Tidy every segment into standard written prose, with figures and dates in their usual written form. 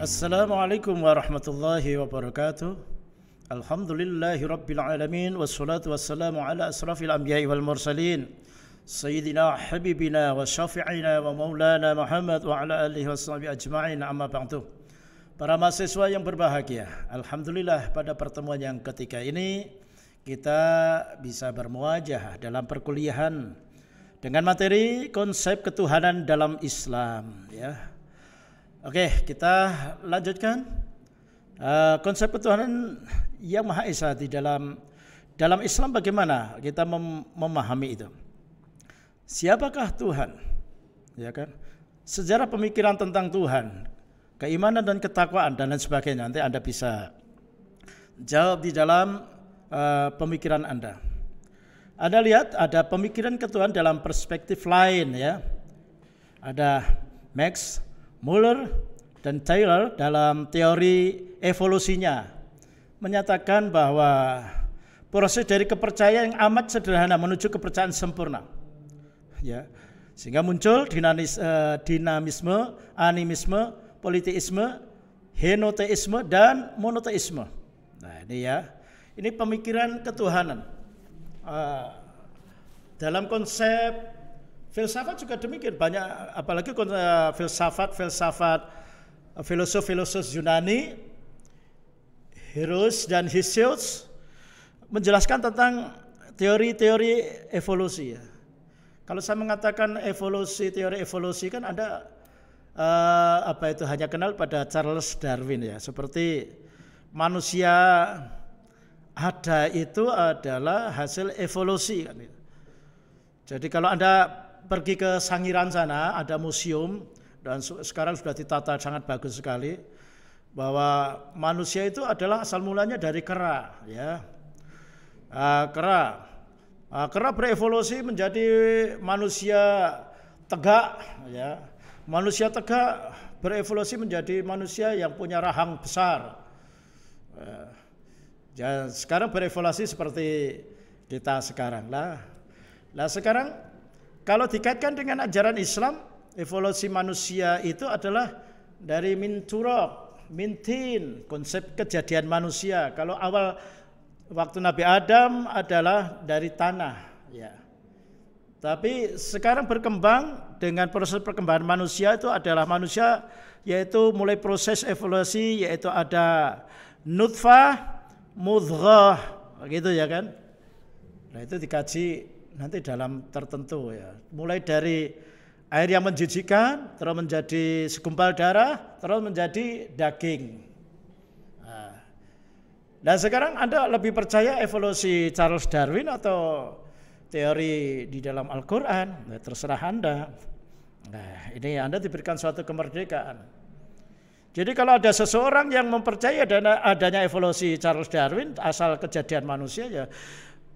Assalamualaikum warahmatullahi wabarakatuh. Alhamdulillahi rabbil alamin wassalatu wassalamu ala asrafil anbiya'i wal mursalin sayyidina habibina wa syafi'ina wa maulana Muhammad wa ala alihi washabihi ajma'in, amma ba'du. Para mahasiswa yang berbahagia, alhamdulillah pada pertemuan yang ketiga ini kita bisa bermuajah dalam perkuliahan dengan materi konsep ketuhanan dalam Islam, ya. Oke, kita lanjutkan konsep ketuhanan yang Maha Esa di dalam Islam. Bagaimana kita memahami itu? Siapakah Tuhan? Ya kan? Sejarah pemikiran tentang Tuhan, keimanan dan ketakwaan dan lain sebagainya. Nanti Anda bisa jawab di dalam pemikiran Anda. Anda lihat ada pemikiran ketuhanan dalam perspektif lain, ya. Ada Max Muller dan Taylor dalam teori evolusinya menyatakan bahwa proses dari kepercayaan yang amat sederhana menuju kepercayaan sempurna, ya, sehingga muncul dinamisme, animisme, politeisme, henoteisme dan monoteisme. Nah ini, ya, ini pemikiran ketuhanan. Dalam konsep filsafat juga demikian, banyak, apalagi filsafat filosof Yunani, Heros dan Hesiod menjelaskan tentang teori-teori evolusi, ya. Kalau saya mengatakan teori evolusi kan Anda hanya kenal pada Charles Darwin, ya, seperti manusia ada itu adalah hasil evolusi, kan. Jadi kalau Anda pergi ke Sangiran sana, ada museum dan sekarang sudah ditata sangat bagus sekali, bahwa manusia itu adalah asal mulanya dari kera, ya. Kera berevolusi menjadi manusia tegak, ya. Manusia tegak berevolusi menjadi manusia yang punya rahang besar. Ya, sekarang berevolusi seperti kita sekarang lah. Nah sekarang kalau dikaitkan dengan ajaran Islam, evolusi manusia itu adalah dari min turab, min tin, konsep kejadian manusia. Kalau awal waktu Nabi Adam adalah dari tanah, ya. Tapi sekarang berkembang dengan proses perkembangan manusia itu adalah manusia, yaitu mulai proses evolusi, yaitu ada nutfah, mudghah, gitu, ya kan. Nah itu dikaji nanti dalam tertentu, ya. Mulai dari air yang menjijikan, terus menjadi segumpal darah, terus menjadi daging. Nah sekarang Anda lebih percaya evolusi Charles Darwin atau teori di dalam Al-Quran? Nah, terserah Anda. Nah ini Anda diberikan suatu kemerdekaan. Jadi kalau ada seseorang yang mempercayai adanya evolusi Charles Darwin, asal kejadian manusia, ya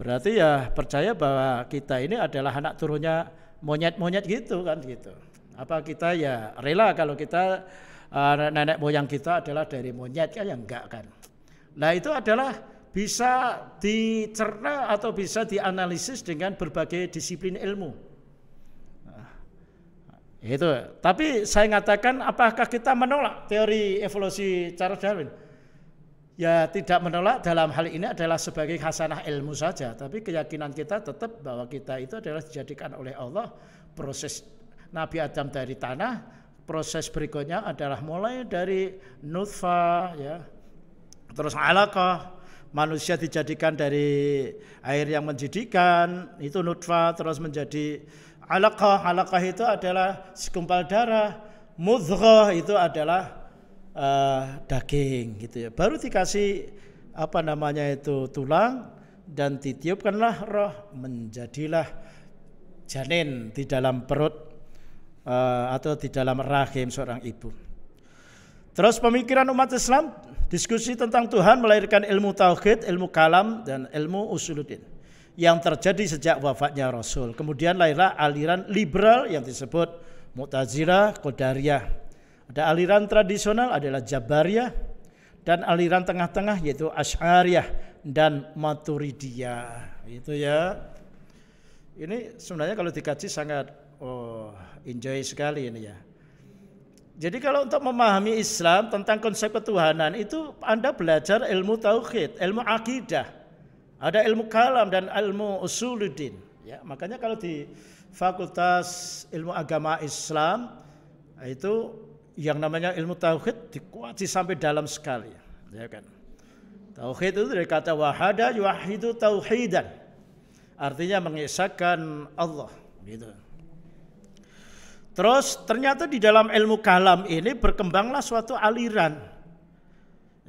berarti ya percaya bahwa kita ini adalah anak turunnya monyet-monyet gitu, kan, gitu. Apa kita ya rela kalau kita nenek moyang kita adalah dari monyet, kan, ya enggak, kan. Nah itu adalah bisa dicerna atau bisa dianalisis dengan berbagai disiplin ilmu. Itu. Tapi saya mengatakan, apakah kita menolak teori evolusi Charles Darwin? Ya tidak menolak, dalam hal ini adalah sebagai khasanah ilmu saja. Tapi keyakinan kita tetap bahwa kita itu adalah dijadikan oleh Allah. Proses Nabi Adam dari tanah, proses berikutnya adalah mulai dari nutfah, ya, terus alaqah, manusia dijadikan dari air yang menjadikan, itu nutfah, terus menjadi alaqah. Alaqah itu adalah segumpal darah, mudghah itu adalah daging, gitu, ya. Baru dikasih tulang dan ditiupkanlah roh, menjadilah janin di dalam perut atau di dalam rahim seorang ibu. Terus pemikiran umat Islam, diskusi tentang Tuhan melahirkan ilmu tauhid, ilmu kalam dan ilmu usuluddin yang terjadi sejak wafatnya Rasul. Kemudian lahirlah aliran liberal yang disebut Mu'tazilah, Qadariyah. Ada aliran tradisional adalah Jabariyah, dan aliran tengah-tengah yaitu Asy'ariyah dan Maturidiyah. Itu, ya. Ini sebenarnya kalau dikaji sangat enjoy sekali ini, ya. Jadi kalau untuk memahami Islam tentang konsep ketuhanan itu Anda belajar ilmu tauhid, ilmu akidah. Ada ilmu kalam dan ilmu usuluddin. Ya, makanya kalau di Fakultas Ilmu Agama Islam itu yang namanya ilmu tauhid dikuati sampai dalam sekali, ya kan. Tauhid itu dari kata wahada yuwahidu tauhidan. Artinya mengesahkan Allah, gitu. Terus ternyata di dalam ilmu kalam ini berkembanglah suatu aliran,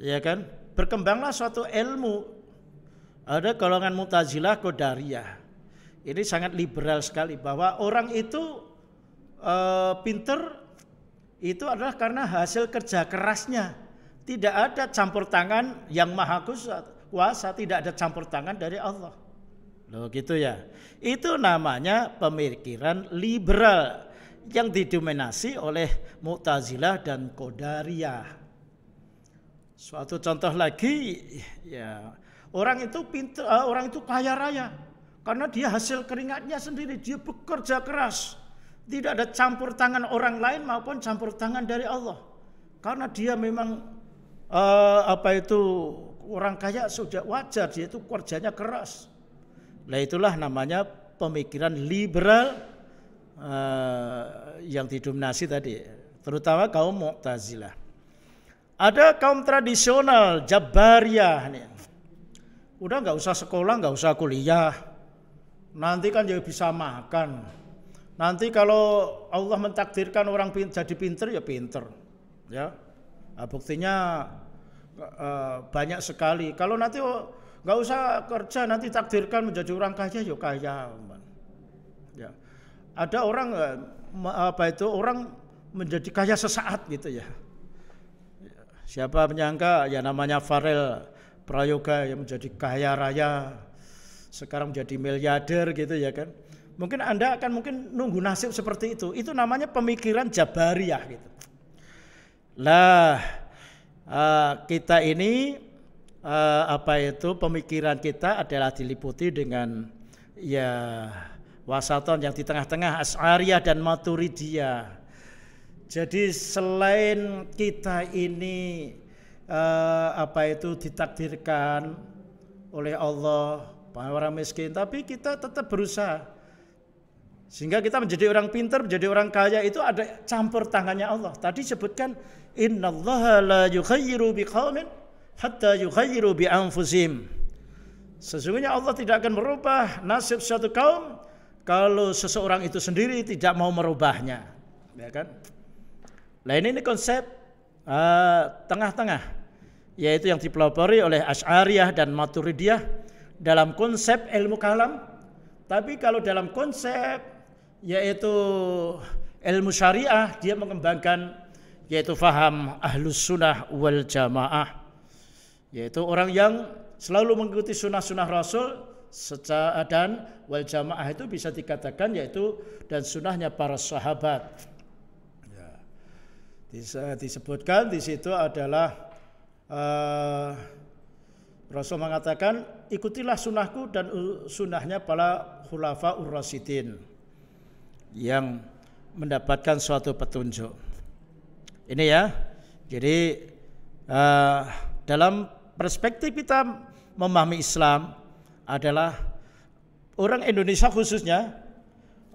ya kan? Berkembanglah suatu ilmu. Ada golongan Mu'tazilah, Qadariyah. Ini sangat liberal sekali bahwa orang itu pinter itu adalah karena hasil kerja kerasnya. Tidak ada campur tangan yang maha kuasa, tidak ada campur tangan dari Allah. Loh gitu ya. Itu namanya pemikiran liberal yang didominasi oleh Mu'tazilah dan Qadariyah. Suatu contoh lagi, ya, orang itu pintar, orang itu kaya raya karena dia hasil keringatnya sendiri, dia bekerja keras. Tidak ada campur tangan orang lain maupun campur tangan dari Allah. Karena dia memang orang kaya sudah wajar, dia itu kerjanya keras. Nah itulah namanya pemikiran liberal yang didominasi tadi, terutama kaum Mu'tazilah. Ada kaum tradisional Jabariyah nih. Udah nggak usah sekolah, nggak usah kuliah, nanti kan jadi bisa makan. Nanti kalau Allah mentakdirkan orang jadi pinter ya pinter, ya. Nah, buktinya banyak sekali. Kalau nanti nggak usah kerja, nanti takdirkan menjadi orang kaya ya kaya. Ya. Ada orang orang menjadi kaya sesaat gitu ya. Siapa menyangka ya namanya Farel Prayoga yang menjadi kaya raya, sekarang menjadi miliarder gitu ya kan. Mungkin Anda akan nunggu nasib seperti itu. Itu namanya pemikiran Jabariyah gitu. Lah kita ini pemikiran kita adalah diliputi dengan ya wasaton yang di tengah-tengah Asy'ariyah dan Maturidiyah. Jadi selain kita ini ditakdirkan oleh Allah orang miskin, tapi kita tetap berusaha sehingga kita menjadi orang pintar, menjadi orang kaya itu ada campur tangannya Allah. Tadi sebutkan innallaha la yughayyiru biqaumin hatta yughayyiru bi anfusihim. Sesungguhnya Allah tidak akan merubah nasib suatu kaum kalau seseorang itu sendiri tidak mau merubahnya, ya kan? Nah ini konsep tengah-tengah, yaitu yang dipelopori oleh Asy'ariyah dan Maturidiyah dalam konsep ilmu kalam. Tapi kalau dalam konsep yaitu ilmu syariah, dia mengembangkan yaitu faham ahlus sunnah wal jamaah, yaitu orang yang selalu mengikuti sunnah-sunnah Rasul dan wal jamaah itu bisa dikatakan yaitu dan sunnahnya para sahabat. Ya. Disebutkan di situ adalah Rasul mengatakan ikutilah sunnahku dan sunnahnya para khulafaur rasyidin yang mendapatkan suatu petunjuk. Ini ya. Jadi dalam perspektif kita memahami Islam adalah orang Indonesia khususnya,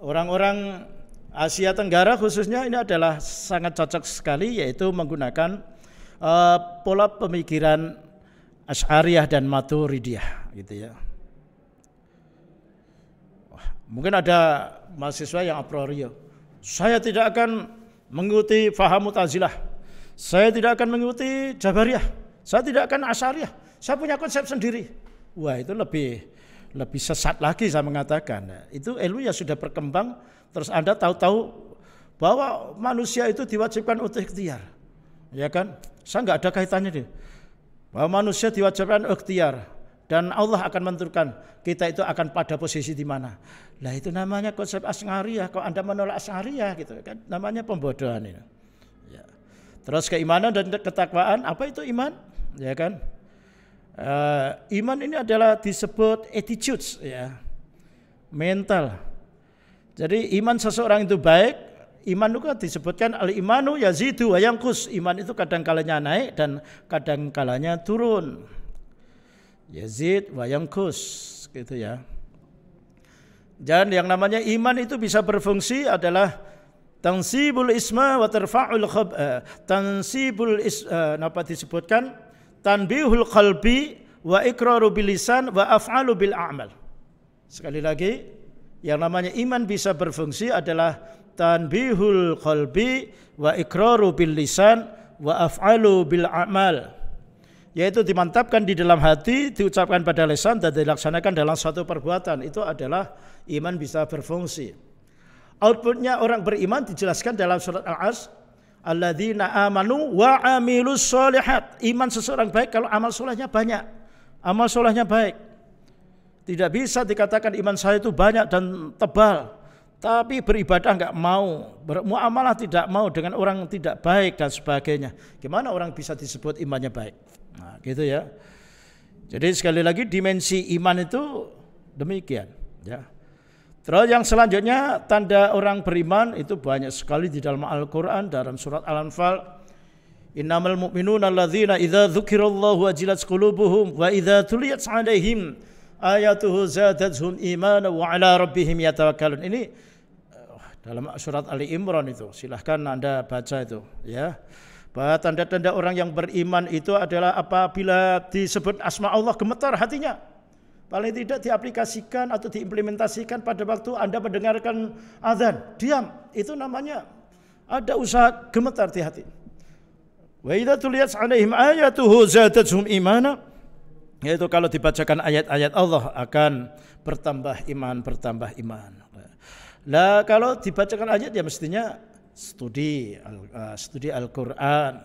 orang-orang Asia Tenggara khususnya ini adalah sangat cocok sekali, yaitu menggunakan pola pemikiran Asy'ariyah dan Maturidiyah gitu ya. Mungkin ada mahasiswa yang a priori, saya tidak akan mengikuti faham Mu'tazilah, saya tidak akan mengikuti Jabariyah, saya tidak akan Asy'ariyah, saya punya konsep sendiri. Wah itu lebih sesat lagi saya mengatakan. Nah, itu ilmu yang sudah berkembang, terus Anda tahu-tahu bahwa manusia itu diwajibkan untuk ikhtiar, ya kan? Saya nggak ada kaitannya deh. Bahwa manusia diwajibkan ikhtiar dan Allah akan menentukan kita itu akan pada posisi di mana. Lah itu namanya konsep Asy'ariyah. Kalau Anda menolak Asy'ariyah gitu kan, namanya pembodohan ini. Ya. Terus keimanan dan ketakwaan, apa itu iman? Ya kan? Iman ini adalah disebut attitudes, ya, mental. Jadi iman seseorang itu baik iman itu kan disebutkan al-imanu yazidu wa yanqus. Iman itu kadang kalanya naik dan kadang kalanya turun. Yazid wa yanqus gitu ya. Dan yang namanya iman itu bisa berfungsi adalah tansibul isma wa tarfa'ul apa disebutkan tanbihul qalbi wa iqraru bil lisan wa af'alu bil a'mal. Sekali lagi, yang namanya iman bisa berfungsi adalah tanbihul qalbi wa iqraru bil lisan wa af'alu bil a'mal. Yaitu dimantapkan di dalam hati, diucapkan pada lisan dan dilaksanakan dalam suatu perbuatan. Itu adalah iman bisa berfungsi. Outputnya orang beriman dijelaskan dalam surat Al-Asr, alladzina amanu wa amilus sholihat. Iman seseorang baik kalau amal solehnya banyak. Amal solehnya baik. Tidak bisa dikatakan iman saya itu banyak dan tebal, tapi beribadah enggak mau, bermuamalah tidak mau dengan orang tidak baik dan sebagainya. Gimana orang bisa disebut imannya baik? Nah, gitu ya. Jadi sekali lagi dimensi iman itu demikian, ya. Terus yang selanjutnya tanda orang beriman itu banyak sekali di dalam Al-Qur'an dalam surat Al-Anfal. Innamal mu'minuna alladzina idza dzukirallahu wajilat qulubuhum wa idza tuliyat 'alaihim ayatuhu zadatuhum imana wa 'ala rabbihim yatawakkalun. Ini dalam surat Ali Imran itu. Silahkan Anda baca itu, ya. Bahwa tanda-tanda orang yang beriman itu adalah apabila disebut asma Allah gemetar hatinya. Paling tidak diaplikasikan atau diimplementasikan pada waktu Anda mendengarkan azan, diam. Itu namanya ada usaha gemetar di hati. Wa idza tuliyat 'alaihim ayatuhu zadatuhum imana. Yaitu kalau dibacakan ayat-ayat Allah akan bertambah iman. Lah kalau dibacakan ayat ya mestinya studi Al-Quran,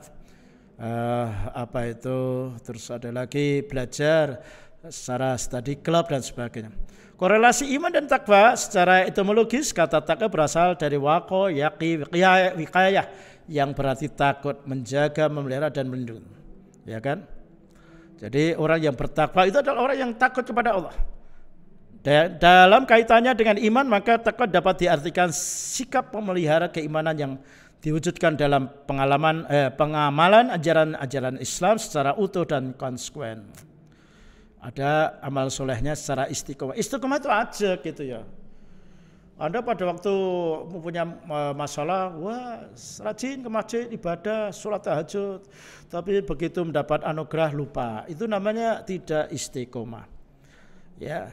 apa itu, terus ada lagi belajar secara study club dan sebagainya. Korelasi iman dan takwa secara etimologis, kata takwa berasal dari waqo, yaqi, wiqayah, yang berarti takut, menjaga, memelihara dan melindungi, ya kan? Jadi orang yang bertakwa itu adalah orang yang takut kepada Allah. Dalam kaitannya dengan iman, maka takwa dapat diartikan sikap pemelihara keimanan yang diwujudkan dalam pengamalan ajaran-ajaran Islam secara utuh dan konsekuen. Ada amal solehnya secara istiqomah. Istiqomah itu aja gitu ya. Anda pada waktu mempunyai masalah, wah rajin ke masjid, ibadah, sholat tahajud, tapi begitu mendapat anugerah lupa. Itu namanya tidak istiqomah. Ya.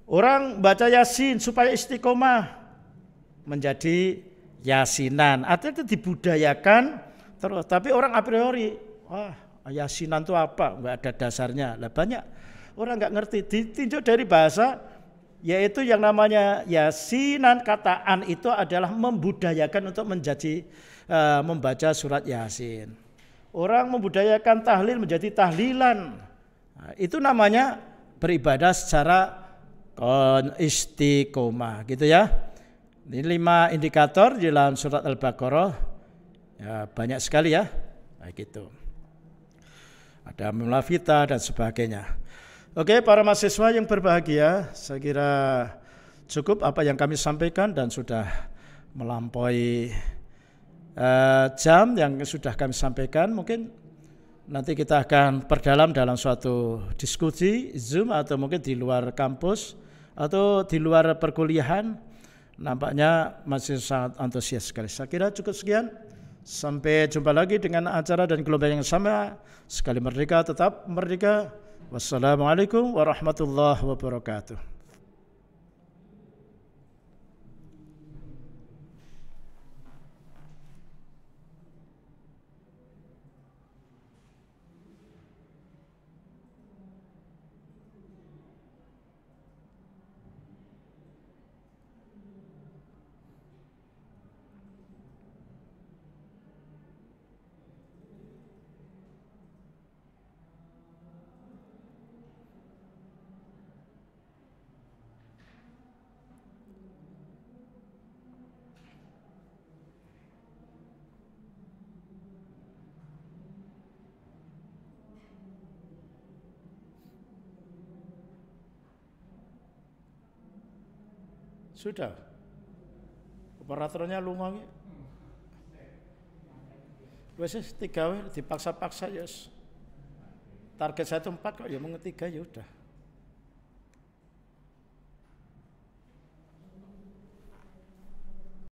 Orang baca Yasin supaya istiqomah menjadi yasinan. Artinya itu dibudayakan terus. Tapi orang a priori, wah yasinan itu apa? Enggak ada dasarnya. Lah banyak orang enggak ngerti. Ditinjau dari bahasa, yaitu yang namanya yasinan, kataan itu adalah membudayakan untuk membaca surat Yasin. Orang membudayakan tahlil menjadi tahlilan. Nah, itu namanya beribadah secara istiqomah, gitu ya. Ini 5 indikator di dalam surat Al-Baqarah. Ya, banyak sekali ya. Nah, gitu. Ada mulafita dan sebagainya. Oke, para mahasiswa yang berbahagia, saya kira cukup apa yang kami sampaikan dan sudah melampaui jam yang sudah kami sampaikan. Mungkin nanti kita akan perdalam dalam suatu diskusi Zoom atau mungkin di luar kampus atau di luar perkuliahan. Nampaknya masih sangat antusias sekali. Saya kira cukup sekian. Sampai jumpa lagi dengan acara dan gelombang yang sama. Sekali merdeka, tetap merdeka. Wassalamualaikum warahmatullahi wabarakatuh. Sudah. Operatornya lunga ki. Wes 3 dipaksa-paksa ya. Target 1 4 kok ya mau 3 ya udah.